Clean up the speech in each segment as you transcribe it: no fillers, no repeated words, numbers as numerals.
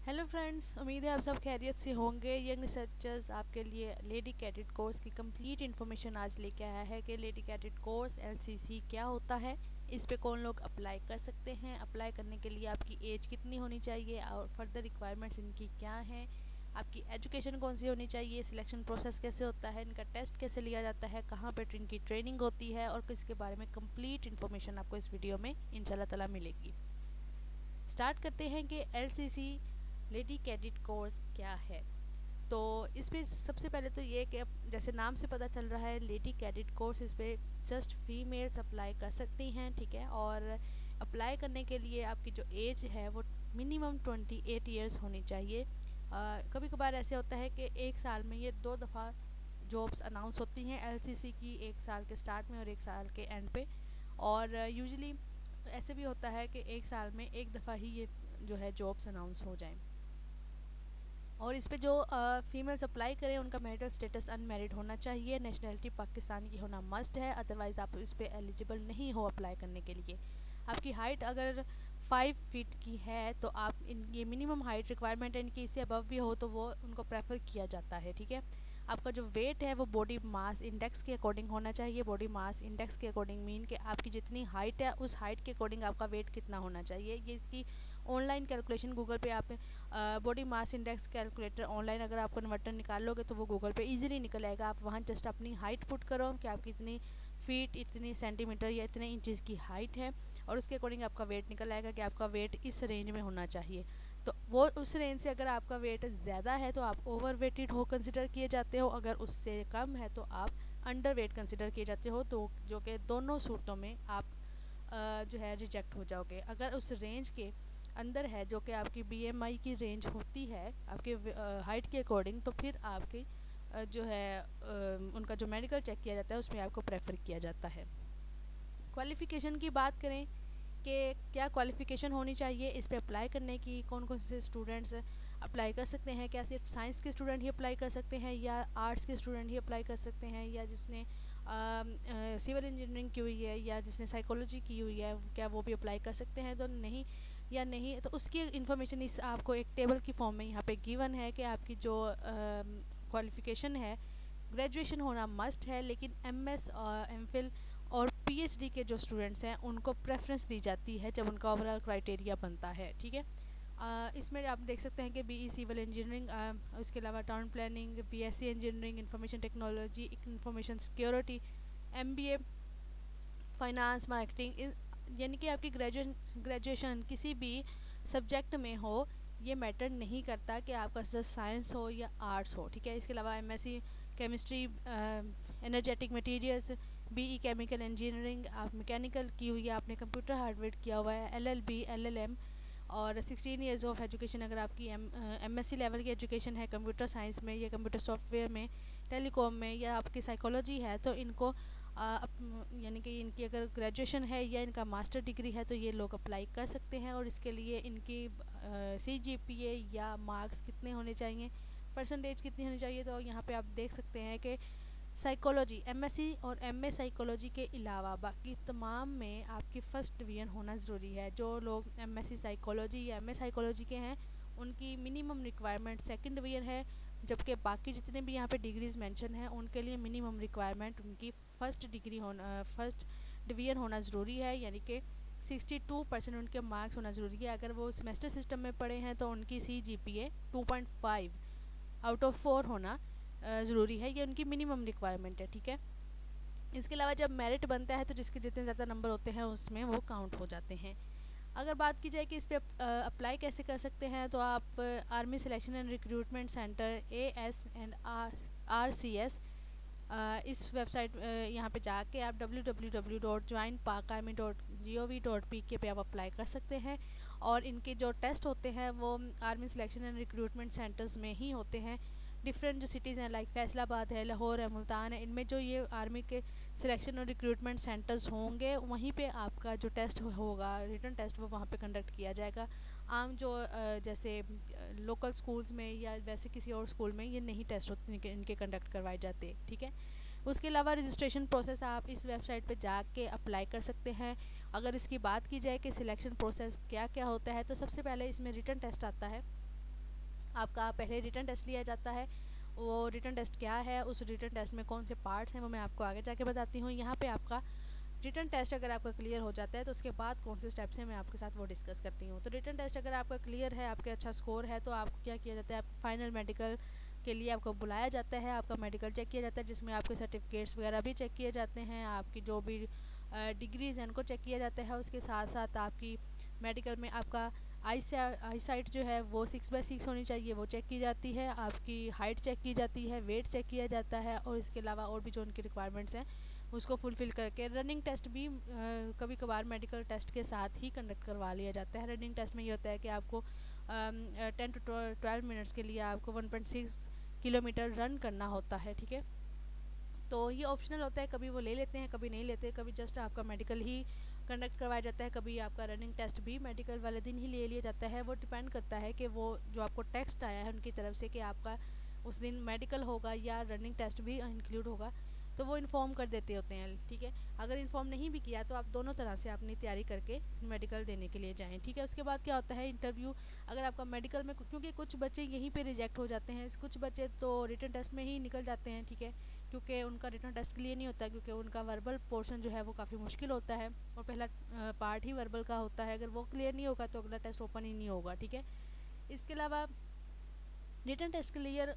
Hello friends, उम्मीद है आप सब खैरियत से होंगे। यंग रिसर्चर्स आपके लिए लेडी कैडेट कोर्स की कंप्लीट इन्फॉर्मेशन आज लेके आया है कि लेडी कैडेट कोर्स एलसीसी क्या होता है, इस पे कौन लोग अप्लाई कर सकते हैं, अप्लाई करने के लिए आपकी एज कितनी होनी चाहिए और फर्दर रिक्वायरमेंट्स इनकी क्या हैं, आपकी एजुकेशन कौन सी होनी चाहिए, सिलेक्शन प्रोसेस कैसे होता है, इनका टेस्ट कैसे लिया जाता है, कहाँ पर इनकी ट्रेनिंग होती है और किसके बारे में कंप्लीट इन्फॉर्मेशन आपको इस वीडियो में इंशाल्लाह ताला मिलेगी। स्टार्ट करते हैं कि एलसीसी लेडी कैडेट कोर्स क्या है। तो इस पे सबसे पहले तो ये कि जैसे नाम से पता चल रहा है लेडी कैडेट कोर्स, इस पर जस्ट फीमेल्स अप्लाई कर सकती हैं, ठीक है। और अप्लाई करने के लिए आपकी जो एज है वो मिनिमम 28 ईयर्स होनी चाहिए। कभी कभार ऐसे होता है कि एक साल में ये 2 दफ़ा जॉब्स अनाउंस होती हैं एलसीसी की, एक साल के स्टार्ट में और एक साल के एंड पे। और यूजुअली ऐसे भी होता है कि एक साल में एक दफ़ा ही ये जो है जॉब्स अनाउंस हो जाएं। और इस पे जो फीमेल्स अप्लाई करें उनका मैरिटल स्टेटस अनमैरिड होना चाहिए, नेशनलिटी पाकिस्तान की होना मस्ट है, अदरवाइज़ आप इस पे एलिजिबल नहीं हो अप्लाई करने के लिए। आपकी हाइट अगर 5 फीट की है तो आप ये मिनिमम हाइट रिक्वायरमेंट है इनकी, इससे अबव भी हो तो वो उनको प्रेफर किया जाता है, ठीक है। आपका जो वेट है वो बॉडी मास इंडेक्स के अकॉर्डिंग होना चाहिए। बॉडी मास इंडेक्स के अकॉर्डिंग मीन कि आपकी जितनी हाइट है उस हाइट के अकॉर्डिंग आपका वेट कितना होना चाहिए। ये इसकी ऑनलाइन कैलकुलेशन गूगल पे आप body mass index calculator online अगर आप कन्वर्टर निकाल लोगे तो वो गूगल पे इजीली निकल आएगा। आप वहाँ जस्ट अपनी हाइट पुट करो कि आपकी इतनी फीट, इतनी सेंटीमीटर या इतने इंचज़ की हाइट है और उसके अकॉर्डिंग आपका वेट निकल आएगा कि आपका वेट इस रेंज में होना चाहिए। तो वो उस रेंज से अगर आपका वेट ज़्यादा है तो आप ओवर वेटेड हो कंसिडर किए जाते हो, अगर उससे कम है तो आप अंडर वेट कंसिडर किए जाते हो। तो जो कि दोनों सूरतों में आप जो है रिजेक्ट हो जाओगे। अगर उस रेंज के अंदर है जो कि आपकी बीएमआई की रेंज होती है आपके हाइट के अकॉर्डिंग, तो फिर आपकी जो है उनका जो मेडिकल चेक किया जाता है उसमें आपको प्रेफर किया जाता है। क्वालिफ़िकेशन की बात करें कि क्या क्वालिफ़िकेशन होनी चाहिए इस पे अप्लाई करने की, कौन कौन से स्टूडेंट्स अप्लाई कर सकते हैं, क्या सिर्फ साइंस के स्टूडेंट ही अप्लाई कर सकते हैं या आर्ट्स के स्टूडेंट ही अप्लाई कर सकते हैं, या जिसने सिविल इंजीनियरिंग की हुई है या जिसने साइकोलॉजी की हुई है क्या वो भी अप्लाई कर सकते हैं। तो नहीं या नहीं, तो उसकी इन्फॉर्मेशन इस आपको एक टेबल की फॉर्म में यहाँ पे गिवन है कि आपकी जो क्वालिफ़िकेशन है ग्रेजुएशन होना मस्ट है, लेकिन एमएस और एमफिल और पीएचडी के जो स्टूडेंट्स हैं उनको प्रेफरेंस दी जाती है जब उनका ओवरऑल क्राइटेरिया बनता है, ठीक है। इसमें आप देख सकते हैं कि बीई सिविल इंजीनियरिंग, उसके अलावा town planning, BSc engineering, information technology, information security, MBA, finance, marketing, यानी कि आपकी ग्रेजुएशन किसी भी सब्जेक्ट में हो, ये मैटर नहीं करता कि आपका साइंस हो या आर्ट्स हो, ठीक है। इसके अलावा MSc chemistry, energetic materials, BE chemical engineering, आप मैकेनिकल की हुई है, आपने कंप्यूटर हार्डवेयर किया हुआ है, एलएलबी, एलएलएम, और 16 ईयर्स ऑफ एजुकेशन अगर आपकी एमएससी लेवल की एजुकेशन है कंप्यूटर साइंस में या कंप्यूटर सॉफ्टवेयर में, टेलीकॉम में, या आपकी साइकोलॉजी है तो इनको यानी कि इनकी अगर ग्रेजुएशन है या इनका मास्टर डिग्री है तो ये लोग अप्लाई कर सकते हैं। और इसके लिए इनकी सीजीपीए या मार्क्स कितने होने चाहिए, परसेंटेज कितनी होनी चाहिए, तो यहाँ पे आप देख सकते हैं कि साइकोलॉजी, एमएससी और एमए साइकोलॉजी के अलावा बाकी तमाम में आपकी फ़र्स्ट डिवीज़न होना ज़रूरी है। जो लोग एमएससी साइकोलॉजी या एमए साइकोलॉजी के हैं उनकी मिनिमम रिक्वायरमेंट सेकंड डिवीज़न है, जबकि बाकी जितने भी यहाँ पे डिग्रीज़ मेंशन हैं उनके लिए मिनिमम रिक्वायरमेंट उनकी फ़र्स्ट डिग्री होना, फर्स्ट डिवीज़न होना ज़रूरी है, यानी कि 62% उनके मार्क्स होना ज़रूरी है। अगर वो सेमेस्टर सिस्टम में पढ़े हैं तो उनकी CGPA 2.5 आउट ऑफ 4 होना ज़रूरी है, ये उनकी मिनिमम रिक्वायरमेंट है, ठीक है। इसके अलावा जब मेरिट बनता है तो जिसके जितने ज़्यादा नंबर होते हैं उसमें वो काउंट हो जाते हैं। अगर बात की जाए कि इस पर अप्लाई कैसे कर सकते हैं, तो आप army selection and recruitment centre AS&RCS इस वेबसाइट यहाँ पे जाके आप www.joinpakarmy.gov.pk पे आप अप्लाई कर सकते हैं। और इनके जो टेस्ट होते हैं वो army selection and recruitment centres में ही होते हैं। डिफरेंट जो सिटीज़ हैं लाइक फैसलाबाद है, लाहौर है, मुल्तान है, इनमें जो ये आर्मी के सिलेक्शन और रिक्रूटमेंट सेंटर्स होंगे वहीं पे आपका जो टेस्ट होगा, रिटन टेस्ट, वो वहाँ पे कंडक्ट किया जाएगा। आम जो जैसे लोकल स्कूल्स में या वैसे किसी और स्कूल में ये नहीं टेस्ट होते इनके कंडक्ट करवाए जाते, ठीक है। उसके अलावा रजिस्ट्रेशन प्रोसेस आप इस वेबसाइट पे जाके अप्लाई कर सकते हैं। अगर इसकी बात की जाए कि सिलेक्शन प्रोसेस क्या क्या होता है, तो सबसे पहले इसमें रिटन टेस्ट आता है। आपका पहले रिटन टेस्ट लिया जाता है। वो रिटन टेस्ट क्या है, उस रिटन टेस्ट में कौन से पार्ट्स हैं, वो मैं आपको आगे जाके बताती हूँ। यहाँ पे आपका रिटन टेस्ट अगर आपका क्लियर हो जाता है तो उसके बाद कौन से स्टेप्स हैं मैं आपके साथ वो डिस्कस करती हूँ। तो रिटन टेस्ट अगर आपका क्लियर है, आपके अच्छा स्कोर है, तो आपको क्या किया जाता है, आप फाइनल मेडिकल के लिए आपको बुलाया जाता है। आपका मेडिकल चेक किया जाता है, जिसमें आपके सर्टिफिकेट्स वगैरह भी चेक किए जाते हैं, आपकी जो भी डिग्रीज़ हैं उनको चेक किया जाता है। उसके साथ साथ आपकी मेडिकल में आपका आई साइट जो है वो 6/6 होनी चाहिए, वो चेक की जाती है। आपकी हाइट चेक की जाती है, वेट चेक किया जाता है, और इसके अलावा और भी जो उनकी रिक्वायरमेंट्स हैं उसको फुलफ़िल करके रनिंग टेस्ट भी कभी कभार मेडिकल टेस्ट के साथ ही कंडक्ट करवा लिया जाता है। रनिंग टेस्ट में ये होता है कि आपको 10 to 12 मिनट्स के लिए आपको 1.6 किलोमीटर रन करना होता है, ठीक है। तो ये ऑप्शनल होता है, कभी वो ले लेते हैं, कभी नहीं लेते, कभी जस्ट आपका मेडिकल ही कंडक्ट करवाया जाता है, कभी आपका रनिंग टेस्ट भी मेडिकल वाले दिन ही ले लिया जाता है। वो डिपेंड करता है कि वो जो आपको टेक्स्ट आया है उनकी तरफ से कि आपका उस दिन मेडिकल होगा या रनिंग टेस्ट भी इंक्लूड होगा, तो वो इन्फॉर्म कर देते होते हैं, ठीक है। अगर इन्फॉर्म नहीं भी किया तो आप दोनों तरह से अपनी तैयारी करके मेडिकल देने के लिए जाएँ, ठीक है। उसके बाद क्या होता है, इंटरव्यू। अगर आपका मेडिकल में, क्योंकि कुछ बच्चे यहीं पे रिजेक्ट हो जाते हैं, कुछ बच्चे तो रिटन टेस्ट में ही निकल जाते हैं, ठीक है, क्योंकि उनका रिटन टेस्ट क्लियर नहीं होता, क्योंकि उनका वर्बल पोर्शन जो है वो काफ़ी मुश्किल होता है, और पहला पार्ट ही वर्बल का होता है। अगर वो क्लियर नहीं होगा तो अगला टेस्ट ओपन ही नहीं होगा, ठीक है। इसके अलावा रिटन टेस्ट क्लियर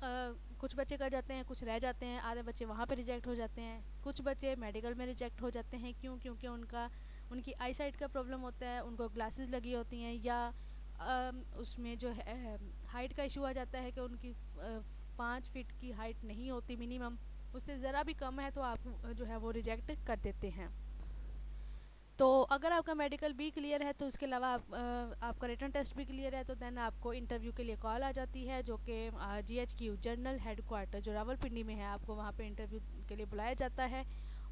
कुछ बच्चे कर जाते हैं, कुछ रह जाते हैं, आधे बच्चे वहाँ पे रिजेक्ट हो जाते हैं। कुछ बच्चे मेडिकल में रिजेक्ट हो जाते हैं, क्यों? क्योंकि उनकी आई साइट का प्रॉब्लम होता है, उनको ग्लासेस लगी होती हैं, या उसमें जो है हाइट का इशू आ जाता है कि उनकी 5 फीट की हाइट नहीं होती मिनिमम, उससे ज़रा भी कम है तो आप जो है वो रिजेक्ट कर देते हैं। तो अगर आपका मेडिकल भी क्लियर है तो उसके अलावा आपका रिटन टेस्ट भी क्लियर है, तो देन आपको इंटरव्यू के लिए कॉल आ जाती है, जो कि GHQ जनरल हेडक्वार्टर जो रावलपिंडी में है, आपको वहाँ पे इंटरव्यू के लिए बुलाया जाता है।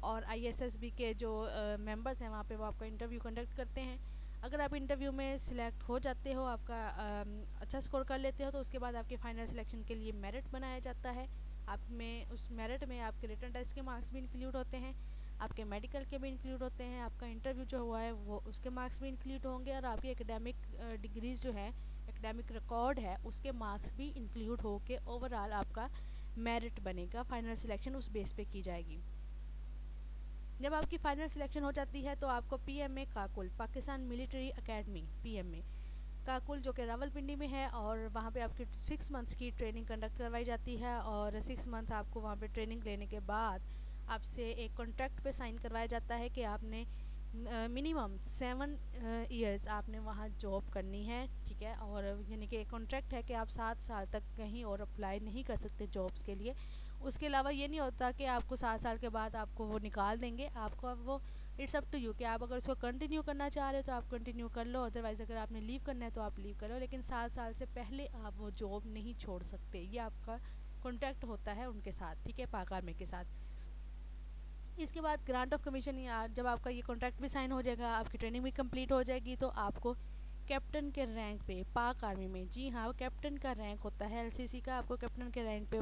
और ISSB के जो मेंबर्स हैं वहाँ पे वो आपका इंटरव्यू कंडक्ट करते हैं। अगर आप इंटरव्यू में सिलेक्ट हो जाते हो, आपका अच्छा स्कोर कर लेते हो, तो उसके बाद आपके फाइनल सिलेक्शन के लिए मेरिट बनाया जाता है। आप में उस मेरिट में आपके रिटन टेस्ट के मार्क्स भी इंक्लूड होते हैं, आपके मेडिकल के भी इंक्लूड होते हैं, आपका इंटरव्यू जो हुआ है वो उसके मार्क्स भी इंक्लूड होंगे, और आपकी एकेडमिक डिग्रीज़ जो है, एकेडमिक रिकॉर्ड है, उसके मार्क्स भी इंक्लूड होके ओवरऑल आपका मेरिट बनेगा। फाइनल सिलेक्शन उस बेस पे की जाएगी। जब आपकी फाइनल सिलेक्शन हो जाती है तो आपको PMA Kakul, Pakistan military academy PMA Kakul, जो कि रावलपिंडी में है, और वहाँ पे आपकी 6 मंथ्स की ट्रेनिंग कंडक्ट करवाई जाती है। और 6 मंथ आपको वहाँ पे ट्रेनिंग लेने के बाद आपसे एक कॉन्ट्रैक्ट पे साइन करवाया जाता है कि आपने मिनिमम 7 ईयर्स आपने वहाँ जॉब करनी है, ठीक है। और यानी कि एक कॉन्ट्रैक्ट है कि आप 7 साल तक कहीं और अप्लाई नहीं कर सकते जॉब्स के लिए। उसके अलावा ये नहीं होता कि आपको 7 साल के बाद आपको वो निकाल देंगे, आपको वो इट्स अप टू यू कि आप अगर उसको कंटिन्यू करना चाह रहे हो तो आप कंटिन्यू कर लो, अदरवाइज़ अगर आपने लीव करना है तो आप लीव करो, लेकिन 7 साल से पहले आप वो जॉब नहीं छोड़ सकते। ये आपका कॉन्ट्रैक्ट होता है उनके साथ, ठीक है, पाक आर्मी के साथ। इसके बाद ग्रांट ऑफ कमीशन, या जब आपका ये कॉन्ट्रैक्ट भी साइन हो जाएगा, आपकी ट्रेनिंग भी कंप्लीट हो जाएगी, तो आपको कैप्टन के रैंक पे पाक आर्मी में, जी हाँ, कैप्टन का रैंक होता है LCC का, आपको कैप्टन के रैंक पे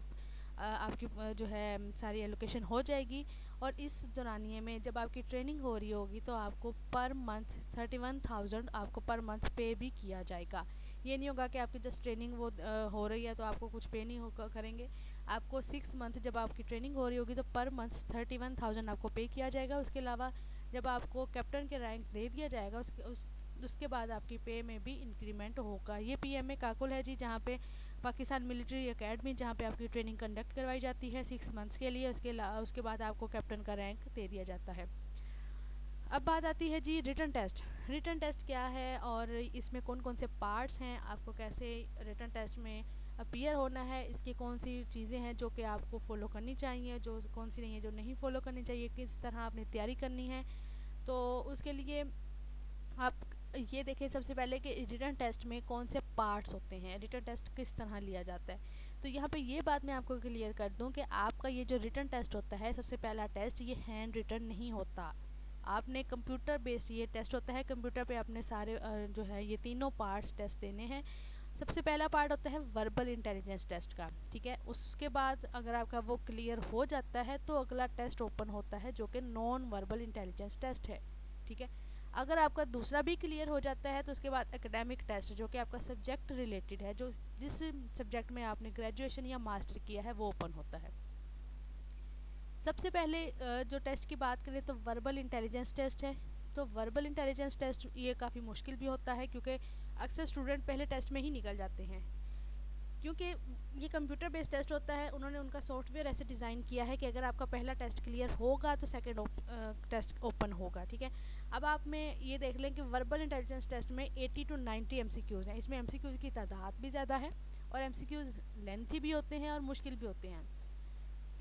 आपकी जो है सारी एलोकेशन हो जाएगी। और इस दौरानिए में जब आपकी ट्रेनिंग हो रही होगी तो आपको पर मंथ 31,000 आपको पर मंथ पे भी किया जाएगा। ये नहीं होगा कि आपकी जस्ट ट्रेनिंग वो हो रही है तो आपको कुछ पे नहीं होगा करेंगे। आपको 6 मंथ जब आपकी ट्रेनिंग हो रही होगी तो पर मंथ 31,000 आपको पे किया जाएगा। उसके अलावा जब आपको कैप्टन के रैंक दे दिया जाएगा उसके बाद आपकी पे में भी इंक्रीमेंट होगा। ये PMA काकुल है जी, जहाँ पे पाकिस्तान मिलिट्री एकेडमी, जहाँ पे आपकी ट्रेनिंग कंडक्ट करवाई जाती है 6 मंथ्स के लिए। उसके बाद आपको कैप्टन का रैंक दे दिया जाता है। अब बात आती है जी रिटन टेस्ट। रिटन टेस्ट क्या है और इसमें कौन कौन से पार्ट्स हैं, आपको कैसे रिटन टेस्ट में अपीयर होना है, इसकी कौन सी चीज़ें हैं जो कि आपको फॉलो करनी चाहिए, जो कौन सी नहीं है जो नहीं फॉलो करनी चाहिए, किस तरह आपने तैयारी करनी है। तो उसके लिए आप ये देखें सबसे पहले कि रिटन टेस्ट में कौन से पार्ट्स होते हैं, रिटन टेस्ट किस तरह लिया जाता है। तो यहाँ पे ये बात मैं आपको क्लियर कर दूँ कि आपका ये जो रिटन टेस्ट होता है, सबसे पहला टेस्ट ये हैंड रिटन नहीं होता, आपने कंप्यूटर बेस्ड ये टेस्ट होता है। कंप्यूटर पे आपने सारे जो है ये तीनों पार्ट्स टेस्ट देने हैं। सबसे पहला पार्ट होता है वर्बल इंटेलिजेंस टेस्ट का, ठीक है। उसके बाद अगर आपका वो क्लियर हो जाता है तो अगला टेस्ट ओपन होता है जो कि नॉन वर्बल इंटेलिजेंस टेस्ट है, ठीक है। अगर आपका दूसरा भी क्लियर हो जाता है तो उसके बाद एकेडमिक टेस्ट जो कि आपका सब्जेक्ट रिलेटेड है, जो जिस सब्जेक्ट में आपने ग्रेजुएशन या मास्टर किया है वो ओपन होता है। सबसे पहले जो टेस्ट की बात करें तो वर्बल इंटेलिजेंस टेस्ट है। तो वर्बल इंटेलिजेंस टेस्ट ये काफ़ी मुश्किल भी होता है क्योंकि अक्सर स्टूडेंट पहले टेस्ट में ही निकल जाते हैं, क्योंकि ये कंप्यूटर बेस्ड टेस्ट होता है। उन्होंने उनका सॉफ्टवेयर ऐसे डिज़ाइन किया है कि अगर आपका पहला टेस्ट क्लियर होगा तो सेकंड टेस्ट ओपन होगा, ठीक है। अब आप में ये देख लें कि वर्बल इंटेलिजेंस टेस्ट में 80 to 90 MCQs हैं। इसमें MCQs की तादाद भी ज़्यादा है और MCQs लेंथी भी होते हैं और मुश्किल भी होते हैं।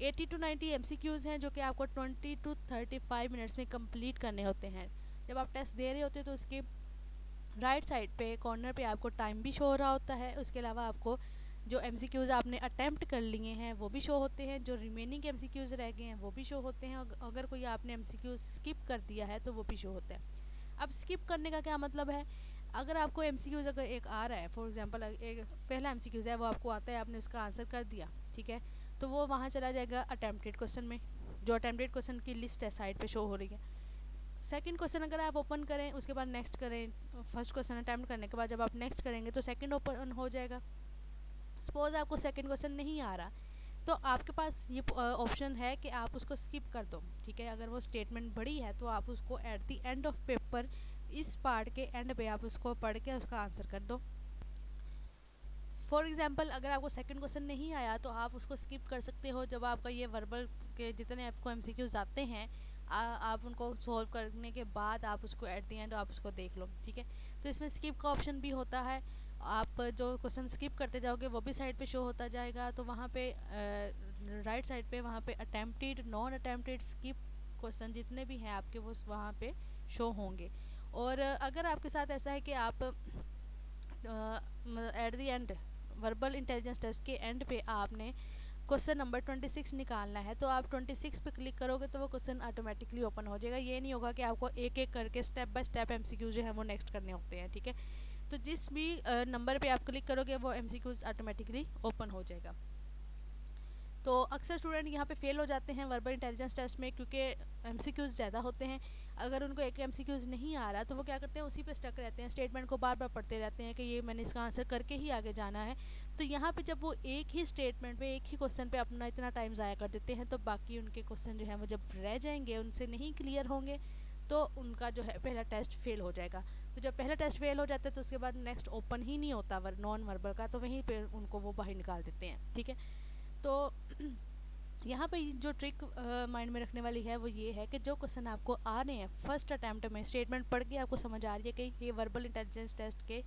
80 to 90 MCQs हैं जो कि आपको 20 to 35 मिनट्स में कंप्लीट करने होते हैं। जब आप टेस्ट दे रहे होते हैं तो उसके राइट साइड पे कॉर्नर पे आपको टाइम भी शो हो रहा होता है। उसके अलावा आपको जो MCQs आपने अटैम्प्ट कर लिए हैं वो भी शो होते हैं, जो रिमेनिंग MCQs रह गए हैं वो भी शो होते हैं। अगर कोई आपने MCQs स्किप कर दिया है तो वो भी शो होता है। अब स्किप करने का क्या मतलब है, अगर आपको MCQs अगर एक आ रहा है, फॉर एग्जांपल एक पहला MCQs है वो आपको आता है, आपने उसका आंसर कर दिया, ठीक है, तो वो वहाँ चला जाएगा अटैम्प्टेड क्वेश्चन में, जो अटैम्प्टेड क्वेश्चन की लिस्ट है साइड पे शो हो रही है। सेकंड क्वेश्चन अगर आप ओपन करें उसके बाद नेक्स्ट करें, फर्स्ट क्वेश्चन अटैम्प्ट करने के बाद जब आप नेक्स्ट करेंगे तो सेकंड ओपन हो जाएगा। सपोज आपको सेकंड क्वेश्चन नहीं आ रहा तो आपके पास ये ऑप्शन है कि आप उसको स्किप कर दो, ठीक है। अगर वो स्टेटमेंट बड़ी है तो आप उसको eight the end of paper इस पार्ट के एंड पे आप उसको पढ़ के उसका आंसर कर दो। फॉर एग्जांपल अगर आपको सेकंड क्वेश्चन नहीं आया तो आप उसको स्किप कर सकते हो। जब आपका ये वर्बल के जितने आपको MCQs आते हैं आप उनको सॉल्व करने के बाद आप उसको एट द एंड आप उसको देख लो, ठीक है। तो इसमें स्किप का ऑप्शन भी होता है। आप जो क्वेश्चन स्किप करते जाओगे वो भी साइड पे शो होता जाएगा। तो वहाँ पे राइट साइड पे वहाँ पे attempted, non attempted, skip question जितने भी हैं आपके वो वहाँ पे शो होंगे। और अगर आपके साथ ऐसा है कि आप at the end verbal intelligence test के एंड पे आपने क्वेश्चन नंबर 26 निकालना है तो आप 26 पे क्लिक करोगे तो वो क्वेश्चन ऑटोमेटिकली ओपन हो जाएगा। ये नहीं होगा कि आपको एक एक करके स्टेप बाय स्टेप MCQ जो है वो नेक्स्ट करने होते हैं, ठीक है। तो जिस भी नंबर पे आप क्लिक करोगे वो MCQs ऑटोमेटिकली ओपन हो जाएगा। तो अक्सर स्टूडेंट यहाँ पे फेल हो जाते हैं वर्बल इंटेलिजेंस टेस्ट में क्योंकि MCQs ज़्यादा होते हैं। अगर उनको एक MCQs नहीं आ रहा तो वो क्या करते हैं, उसी पे स्टक रहते हैं, स्टेटमेंट को बार बार पढ़ते रहते हैं कि ये मैंने इसका आंसर करके ही आगे जाना है। तो यहाँ पे जब वो एक ही स्टेटमेंट पे, एक ही क्वेश्चन पे अपना इतना टाइम ज़ाया कर देते हैं तो बाकी उनके क्वेश्चन जो है वो जब रह जाएंगे, उनसे नहीं क्लियर होंगे तो उनका जो है पहला टेस्ट फेल हो जाएगा। तो जब पहला टेस्ट फेल हो जाता है तो उसके बाद नेक्स्ट ओपन ही नहीं होता नॉन वर्बल का, तो वहीं पर उनको वो बाहर निकाल देते हैं, ठीक है। तो यहाँ पे जो ट्रिक माइंड में रखने वाली है वो ये है कि जो क्वेश्चन आपको आ रहे हैं फर्स्ट अटैम्प्ट में, स्टेटमेंट पढ़ के आपको समझ आ रही है कि ये वर्बल इंटेलिजेंस टेस्ट के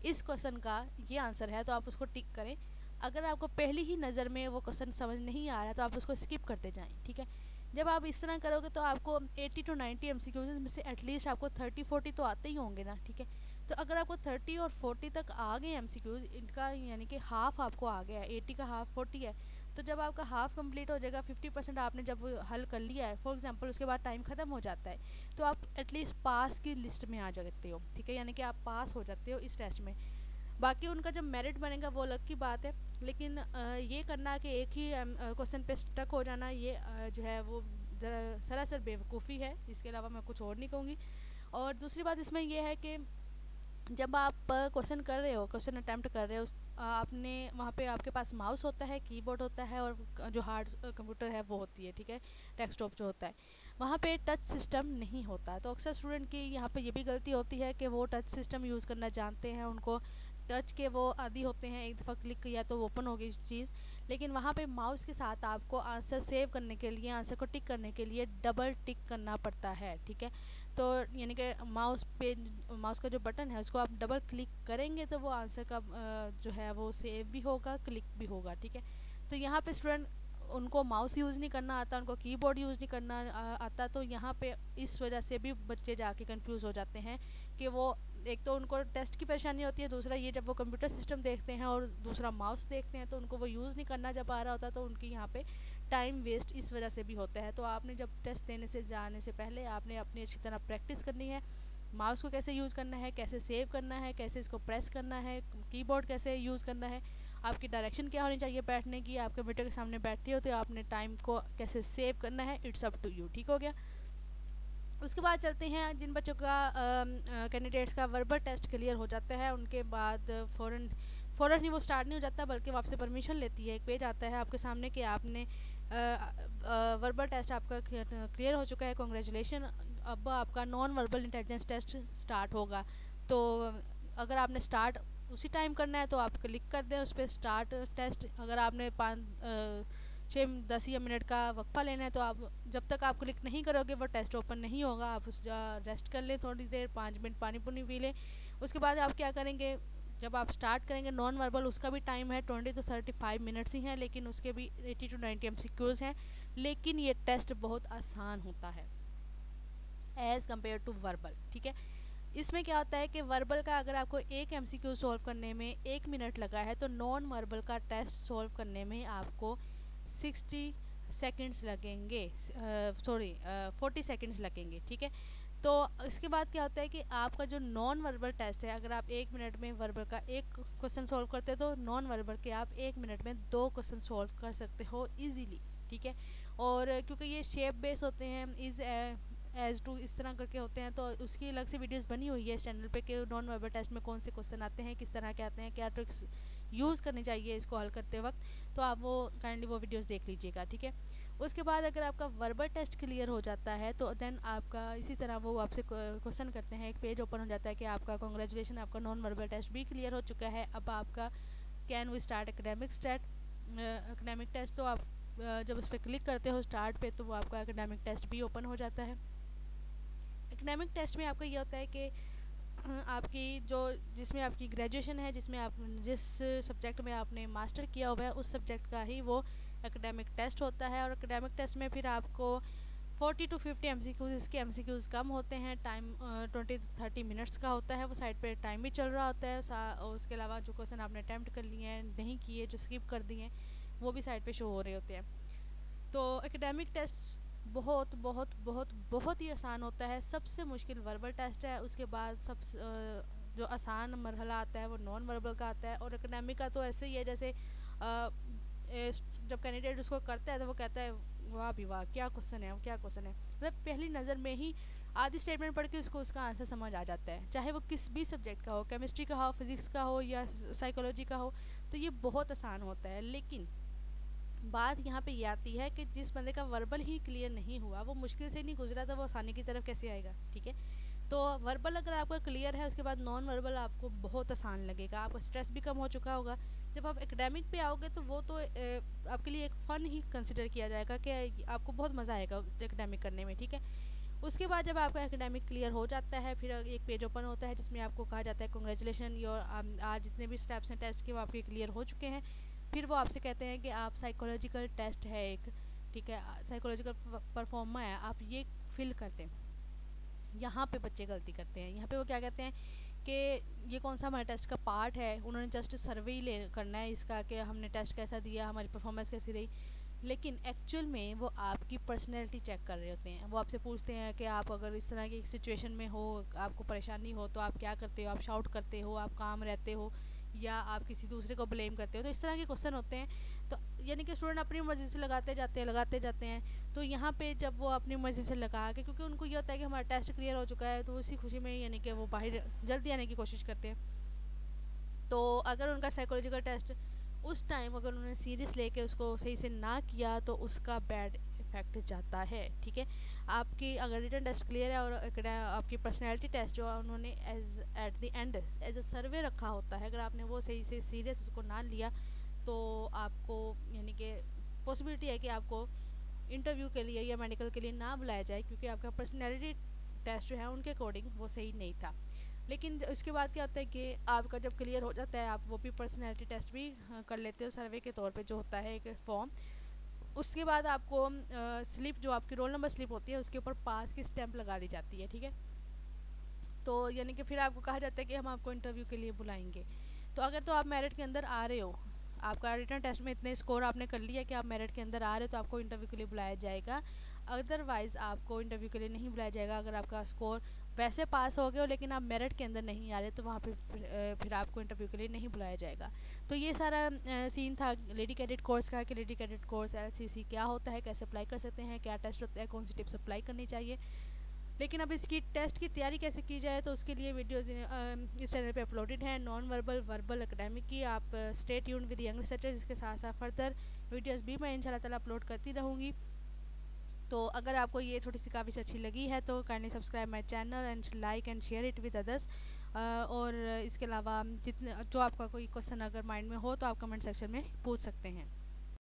इस क्वेश्चन का ये आंसर है तो आप उसको टिक करें। अगर आपको पहली ही नज़र में वो क्वेश्चन समझ नहीं आ रहा तो आप उसको स्किप करते जाएं, ठीक है। जब आप इस तरह करोगे तो आपको 80 to 90 MCQs में से एटलीस्ट आपको 30-40 तो आते ही होंगे ना, ठीक है। तो अगर आपको 30 और 40 तक आ गए MCQs, इनका यानी कि हाफ आपको आ गया है, 80 का हाफ 40 है, तो जब आपका हाफ कंप्लीट हो जाएगा, 50% आपने जब हल कर लिया है फॉर एग्जांपल, उसके बाद टाइम ख़त्म हो जाता है तो आप एटलीस्ट पास की लिस्ट में आ जाते हो, ठीक है। यानी कि आप पास हो जाते हो इस टेस्ट में। बाकी उनका जब मेरिट बनेगा वो अलग की बात है, लेकिन ये करना कि एक ही क्वेश्चन पे स्टक हो जाना ये जो है वो सरासर बेवकूफ़ी है। इसके अलावा मैं कुछ और नहीं कहूँगी। और दूसरी बात इसमें यह है कि जब आप क्वेश्चन कर रहे हो, क्वेश्चन अटैम्प्ट कर रहे हो, आपने वहाँ पे आपके पास माउस होता है, कीबोर्ड होता है और जो हार्ड कंप्यूटर है वो होती है, ठीक है, डेस्कटॉप जो होता है, वहाँ पे टच सिस्टम नहीं होता। तो अक्सर स्टूडेंट की यहाँ पे ये भी गलती होती है कि वो टच सिस्टम यूज़ करना जानते हैं, उनको टच के वो आदी होते हैं, एक दफ़ा क्लिक किया तो ओपन हो गई चीज़। लेकिन वहाँ पे माउस के साथ आपको आंसर सेव करने के लिए, आंसर को टिक करने के लिए डबल टिक करना पड़ता है, ठीक है। तो यानी कि माउस का जो बटन है उसको आप डबल क्लिक करेंगे तो वो आंसर का जो है वो सेव भी होगा, क्लिक भी होगा, ठीक है। तो यहाँ पे स्टूडेंट उनको माउस यूज़ नहीं करना आता, उनको कीबोर्ड यूज़ नहीं करना आता, तो यहाँ पे इस वजह से भी बच्चे जाके कंफ्यूज हो जाते हैं कि वो एक तो उनको टेस्ट की परेशानी होती है, दूसरा ये जब वो कंप्यूटर सिस्टम देखते हैं और दूसरा माउस देखते हैं तो उनको वो यूज़ नहीं करना जब आ रहा होता तो उनकी यहाँ पे टाइम वेस्ट इस वजह से भी होता है। तो आपने जब टेस्ट देने से जाने से पहले आपने अपनी अच्छी तरह प्रैक्टिस करनी है, माउस को कैसे यूज़ करना है, कैसे सेव करना है, कैसे इसको प्रेस करना है, कीबोर्ड कैसे यूज़ करना है, आपकी डायरेक्शन क्या होनी चाहिए बैठने की, आप कंप्यूटर के सामने बैठते हो तो आपने टाइम को कैसे सेव करना है, इट्स अप टू यू, ठीक हो गया। उसके बाद चलते हैं जिन बच्चों का कैंडिडेट्स का वर्बल टेस्ट क्लियर हो जाता है, उनके बाद फ़ौरन फ़ौरन ही वो स्टार्ट नहीं हो जाता, बल्कि वो आपसे परमिशन लेती है। एक पेज आता है आपके सामने कि आपने वर्बल टेस्ट आपका क्लियर हो चुका है, कॉन्ग्रेचुलेशन। अब आपका non verbal intelligence test start होगा। तो अगर आपने स्टार्ट उसी टाइम करना है तो आप क्लिक कर दें उस पर स्टार्ट टेस्ट। अगर आपने 5-10 मिनट का वक्फा लेना है तो आप जब तक आप क्लिक नहीं करोगे वो टेस्ट ओपन नहीं होगा। आप उस रेस्ट कर लें थोड़ी देर, 5 मिनट पानी पुनी पी लें। उसके बाद आप क्या करेंगे, जब आप स्टार्ट करेंगे नॉन वर्बल, उसका भी टाइम है 20 to 35 मिनट्स ही हैं, लेकिन उसके भी 80 to 90 MCQs हैं। लेकिन ये टेस्ट बहुत आसान होता है एज़ कम्पेयर टू वर्बल। ठीक है, इसमें क्या होता है कि वर्बल का अगर आपको एक MCQ सॉल्व करने में 1 मिनट लगा है, तो नॉन वर्बल का टेस्ट सॉल्व करने में आपको 60 सेकेंड्स लगेंगे, सॉरी 40 सेकेंड्स लगेंगे। ठीक है, तो इसके बाद क्या होता है कि आपका जो नॉन वर्बल टेस्ट है, अगर आप 1 मिनट में वर्बल का एक क्वेश्चन सॉल्व करते हो, तो नॉन वर्बल के आप 1 मिनट में 2 क्वेश्चन सॉल्व कर सकते हो ईजीली। ठीक है, और क्योंकि ये शेप बेस होते हैं, इज़ एज टू इस तरह करके होते हैं, तो उसकी अलग से वीडियोस बनी हुई है इस चैनल पे कि नॉन वर्बल टेस्ट में कौन से क्वेश्चन आते हैं, किस तरह के आते हैं, क्या ट्रिक्स यूज़ करनी चाहिए इसको हल करते वक्त। तो आप वो काइंडली वो वीडियोस देख लीजिएगा। ठीक है, उसके बाद अगर आपका वर्बल टेस्ट क्लियर हो जाता है तो देन आपका इसी तरह वो आपसे क्वेश्चन करते हैं, एक पेज ओपन हो जाता है कि आपका कॉन्ग्रेचुलेशन, आपका नॉन वर्बल टेस्ट भी क्लियर हो चुका है। अब आपका can we start academic test. तो आप जब उस पर क्लिक करते हो स्टार्ट पे, तो वो आपका एकेडमिक टेस्ट भी ओपन हो जाता है। एकेडमिक टेस्ट में आपका ये होता है कि आपकी जो जिसमें आपकी ग्रेजुएशन है, जिसमें आप जिस सब्जेक्ट में आपने मास्टर किया हुआ है, उस सब्जेक्ट का ही वो एकेडमिक टेस्ट होता है। और एकेडमिक टेस्ट में फिर आपको 40 to 50 MCQs, इसके MCQs कम होते हैं, टाइम 20 to 30 मिनट्स का होता है, वो साइड पे टाइम भी चल रहा होता है। और उसके अलावा जो क्वेश्चन आपने अटैम्प्ट कर लिए हैं, नहीं किए, जो स्किप कर दिए हैं, वो भी साइड पे शो हो रहे होते हैं। तो एकेडमिक टेस्ट बहुत बहुत बहुत बहुत ही आसान होता है। सबसे मुश्किल वर्बल टेस्ट है, उसके बाद जो आसान मरहला आता है वो नॉन वर्बल का आता है। और एकेडमिक का तो ऐसे ही है जैसे जब कैंडिडेट उसको करता है तो वो कहता है वाह भी वाह, क्या क्वेश्चन है, क्या क्वेश्चन है। मतलब पहली नज़र में ही आधी स्टेटमेंट पढ़ के उसको उसका आंसर समझ आ जाता है, चाहे वो किस भी सब्जेक्ट का हो, केमिस्ट्री का हो, फिज़िक्स का हो या साइकोलॉजी का हो। तो ये बहुत आसान होता है। लेकिन बात यहाँ पे ये आती है कि जिस बंदे का वर्बल ही क्लियर नहीं हुआ, वो मुश्किल से नहीं गुजरा, तो वो आसानी की तरफ कैसे आएगा। ठीक है, तो वर्बल अगर आपका क्लियर है, उसके बाद नॉन वर्बल आपको बहुत आसान लगेगा, आपका स्ट्रेस भी कम हो चुका होगा। जब आप एकेडमिक पे आओगे तो वो तो आपके लिए एक फ़न ही कंसिडर किया जाएगा कि आपको बहुत मज़ा आएगा एकेडमिक करने में। ठीक है, उसके बाद जब आपका एकेडमिक क्लियर हो जाता है, फिर एक पेज ओपन होता है जिसमें आपको कहा जाता है कॉन्ग्रेचुलेशन योर, आज जितने भी स्टेप्स हैं टेस्ट के वो आपके क्लियर हो चुके हैं। फिर वो आपसे कहते हैं कि आप साइकोलॉजिकल टेस्ट है एक, ठीक है, साइकोलॉजिकल परफॉर्मा है, आप ये फिल करते हैं। यहाँ पे बच्चे गलती करते हैं। यहाँ पे वो क्या कहते हैं कि ये कौन सा हमारे टेस्ट का पार्ट है, उन्होंने जस्ट सर्वे ही ले करना है इसका कि हमने टेस्ट कैसा दिया, हमारी परफॉर्मेंस कैसी रही। लेकिन एक्चुअल में वो आपकी पर्सनैलिटी चेक कर रहे होते हैं। वो आपसे पूछते हैं कि आप अगर इस तरह की सिचुएशन में हो, आपको परेशानी हो, तो आप क्या करते हो, आप शाउट करते हो, आप काम रहते हो, या आप किसी दूसरे को ब्लेम करते हो। तो इस तरह के क्वेश्चन होते हैं। तो यानी कि स्टूडेंट अपनी मर्ज़ी से लगाते जाते हैं। तो यहाँ पे जब वो अपनी मर्ज़ी से लगा के, क्योंकि उनको ये होता है कि हमारा टेस्ट क्लियर हो चुका है, तो उसी खुशी में यानी कि वो बाहर जल्दी आने की कोशिश करते हैं। तो अगर उनका साइकोलॉजिकल टेस्ट उस टाइम अगर उन्होंने सीरियस लेके उसको सही से ना किया, तो उसका बैड इफेक्ट जाता है। ठीक है, आपकी अगर रिटन टेस्ट क्लियर है और आपकी पर्सनैलिटी टेस्ट जो है उन्होंने as at the end as a survey रखा होता है, अगर आपने वो सही से सीरियस उसको ना लिया, तो आपको यानी कि पॉसिबिलिटी है कि आपको इंटरव्यू के लिए या मेडिकल के लिए ना बुलाया जाए, क्योंकि आपका पर्सनैलिटी टेस्ट जो है उनके अकॉर्डिंग वो सही नहीं था। लेकिन उसके बाद क्या होता है कि आपका जब क्लियर हो जाता है, आप वो भी पर्सनैलिटी टेस्ट भी कर लेते हो सर्वे के तौर पे, जो होता है एक फॉर्म। उसके बाद आपको स्लिप, जो आपकी रोल नंबर स्लिप होती है, उसके ऊपर पास की स्टैंप लगा दी जाती है। ठीक है, तो यानी कि फिर आपको कहा जाता है कि हम आपको इंटरव्यू के लिए बुलाएंगे। तो अगर तो आप मेरिट के अंदर आ रहे हो, आपका रिटन टेस्ट में इतने स्कोर आपने कर लिया कि आप मेरिट के अंदर आ रहे हो, तो आपको इंटरव्यू के लिए बुलाया जाएगा। अदरवाइज़ आपको इंटरव्यू के लिए नहीं बुलाया जाएगा। अगर आपका स्कोर वैसे पास हो गए हो लेकिन आप मेरिट के अंदर नहीं आ रहे, तो वहाँ पे फिर आपको इंटरव्यू के लिए नहीं बुलाया जाएगा। तो ये सारा सीन था लेडी कैडेट कोर्स का, कि लेडी कैडेट कोर्स LCC क्या होता है, कैसे अप्लाई कर सकते हैं, क्या टेस्ट होता है, कौन सी टिप्स अप्लाई करनी चाहिए। लेकिन अब इसकी टेस्ट की तैयारी कैसे की जाए, तो उसके लिए वीडियोज़ इस चैनल पे अपलोडेड हैं, नॉन वर्बल, वर्बल, एकेडमिक की। आप stay tuned with young researchers. इसके साथ साथ फर्दर वीडियोज़ भी मैं इंशाल्लाह ताला अपलोड करती रहूँगी। तो अगर आपको ये छोटी सी काफ़ी अच्छी लगी है तो kindly subscribe my channel and like and share it with others. और इसके अलावा जितने जो आपका कोई क्वेश्चन अगर माइंड में हो तो आप कमेंट सेक्शन में पूछ सकते हैं।